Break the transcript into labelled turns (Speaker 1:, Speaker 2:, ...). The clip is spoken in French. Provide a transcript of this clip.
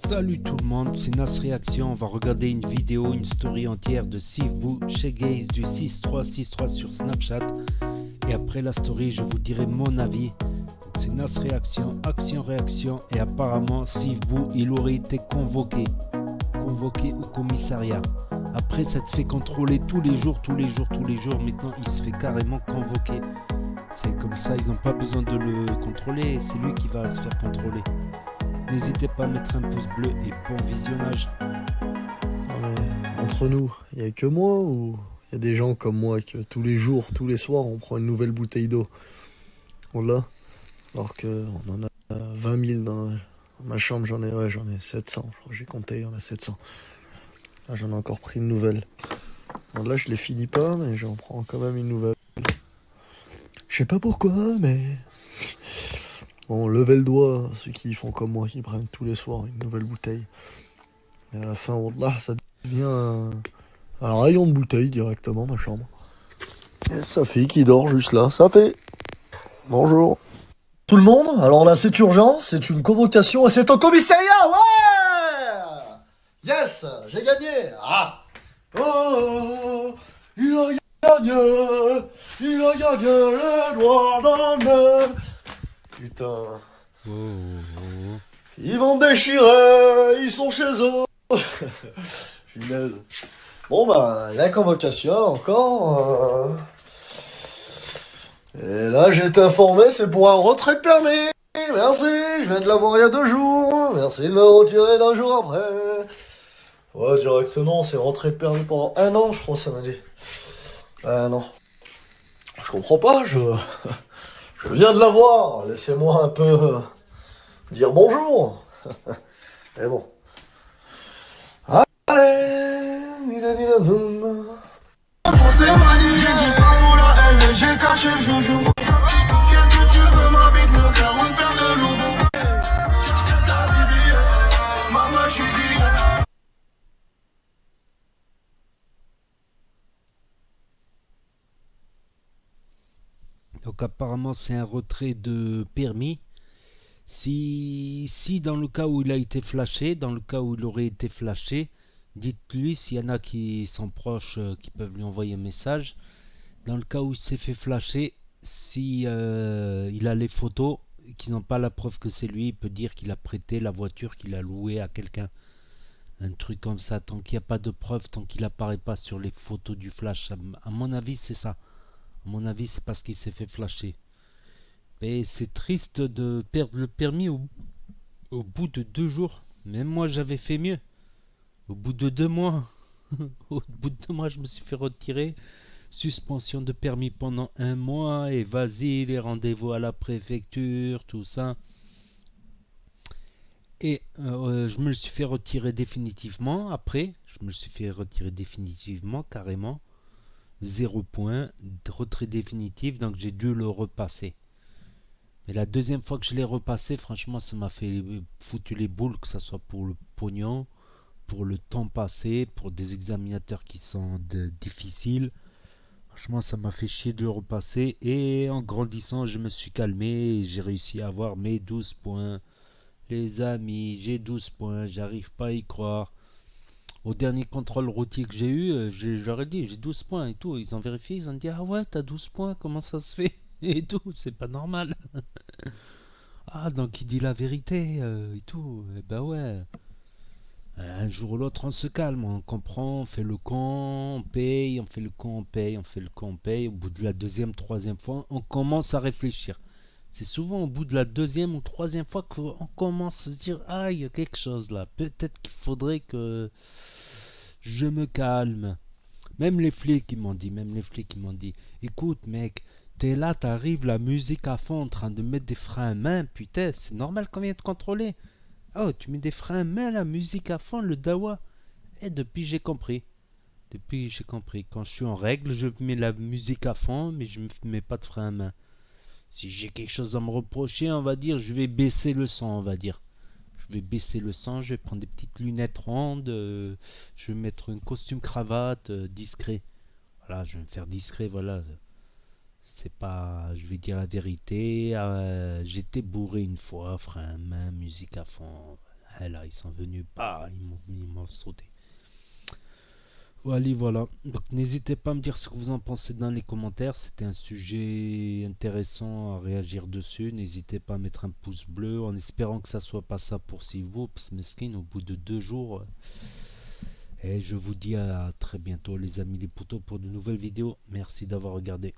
Speaker 1: Salut tout le monde, c'est Nas Réaction. On va regarder une vidéo, une story entière de Sivbou chez Gaze du 6363 sur Snapchat. Et après la story, je vous dirai mon avis. C'est Nas Réaction, action-réaction. Et apparemment, Sivbou, il aurait été convoqué au commissariat. Après, ça te fait contrôler tous les jours. Maintenant, il se fait carrément convoquer. C'est comme ça, ils n'ont pas besoin de le contrôler. C'est lui qui va se faire contrôler. N'hésitez pas à mettre un pouce bleu et bon visionnage.
Speaker 2: Entre nous, il n'y a que moi ou il y a des gens comme moi que tous les jours, tous les soirs, on prend une nouvelle bouteille d'eau? On l'a. Alors qu'on en a 20 000 dans ma chambre, j'en ai 700. Je crois que j'ai compté, il y en a 700. Là, j'en ai encore pris une nouvelle. Alors là, je les finis pas, mais j'en prends quand même une nouvelle. Je sais pas pourquoi, mais... Bon, levez le doigt, ceux qui font comme moi, qui prennent tous les soirs une nouvelle bouteille. Et à la fin, là, ça devient un rayon de bouteille directement, ma chambre. Et sa fille qui dort juste là, ça fait. Bonjour. Tout le monde, alors là, c'est urgent, c'est une convocation et c'est au commissariat, ouais! Yes, j'ai gagné. Ah! Oh, il a gagné le doigt dans le nez. Putain. Ils vont déchirer, ils sont chez eux. Punaise. Bon bah, la convocation encore. Et là, j'ai été informé, c'est pour un retrait de permis. Merci, je viens de l'avoir il y a 2 jours. Merci de me retirer d'un jour après. Ouais, directement, c'est retrait de permis pendant 1 an, je crois, ça m'a dit. Ah non. Je comprends pas, je viens de l'avoir. Laissez-moi un peu dire bonjour. Et bon. Allez, j'ai caché le joujou. Qu'est-ce que tu veux, ma bite, mon cœur, on perd de l'eau. Maman, je suis dit.
Speaker 1: Donc apparemment, c'est un retrait de permis. Si dans le cas où il a été flashé, dans le cas où il aurait été flashé, dites-lui s'il y en a qui sont proches, qui peuvent lui envoyer un message. Dans le cas où il s'est fait flasher, si il a les photos, qu'ils n'ont pas la preuve que c'est lui, il peut dire qu'il a prêté la voiture qu'il a louée à quelqu'un. Un truc comme ça, tant qu'il n'y a pas de preuve, tant qu'il apparaît pas sur les photos du flash. À mon avis, c'est ça. À mon avis, c'est parce qu'il s'est fait flasher. Et c'est triste de perdre le permis au bout de 2 jours. Même moi, j'avais fait mieux. Au bout de 2 mois. Au bout de 2 mois, je me suis fait retirer. Suspension de permis pendant 1 mois. Et vas-y, les rendez-vous à la préfecture, tout ça. Et je me le suis fait retirer définitivement. Après, je me le suis fait retirer définitivement, carrément. 0 point. Retrait définitif. Donc j'ai dû le repasser. Mais la deuxième fois que je l'ai repassé, franchement, ça m'a fait foutu les boules, que ce soit pour le pognon, pour le temps passé, pour des examinateurs qui sont difficiles. Franchement, ça m'a fait chier de le repasser. Et en grandissant, je me suis calmé et j'ai réussi à avoir mes 12 points. Les amis, j'ai 12 points, j'arrive pas à y croire. Au dernier contrôle routier que j'ai eu, j'aurais dit j'ai 12 points et tout. Ils ont vérifié, ils ont dit ah ouais, t'as 12 points, comment ça se fait? Et tout, c'est pas normal. Ah, donc il dit la vérité et tout. Eh ben ouais. Un jour ou l'autre, on se calme, on comprend, on fait le con, on paye, on fait le con, on paye, on fait le con, on paye. Au bout de la deuxième, troisième fois, on commence à réfléchir. C'est souvent au bout de la deuxième ou troisième fois qu'on commence à se dire ah, il y a quelque chose là. Peut-être qu'il faudrait que je me calme. Même les flics ils m'ont dit, écoute mec, t'es là, t'arrives, la musique à fond, en train de mettre des freins à main, putain, c'est normal qu'on vienne te contrôler. Oh, tu mets des freins à main, la musique à fond, le dawa. Et depuis j'ai compris. Depuis j'ai compris. Quand je suis en règle, je mets la musique à fond, mais je ne mets pas de frein à main. Si j'ai quelque chose à me reprocher, on va dire, je vais baisser le son, on va dire. Je vais baisser le son, je vais prendre des petites lunettes rondes, je vais mettre un costume cravate discret. Voilà, je vais me faire discret, voilà. C'est pas, je vais dire la vérité. J'étais bourré une fois, frein à main, musique à fond. Et là, ils sont venus, bah, ils m'ont sauté. Voilà, voilà. Donc n'hésitez pas à me dire ce que vous en pensez dans les commentaires. C'était un sujet intéressant à réagir dessus. N'hésitez pas à mettre un pouce bleu en espérant que ça soit pas ça pour vous, Meskin, au bout de 2 jours. Et je vous dis à très bientôt les amis les poteaux pour de nouvelles vidéos. Merci d'avoir regardé.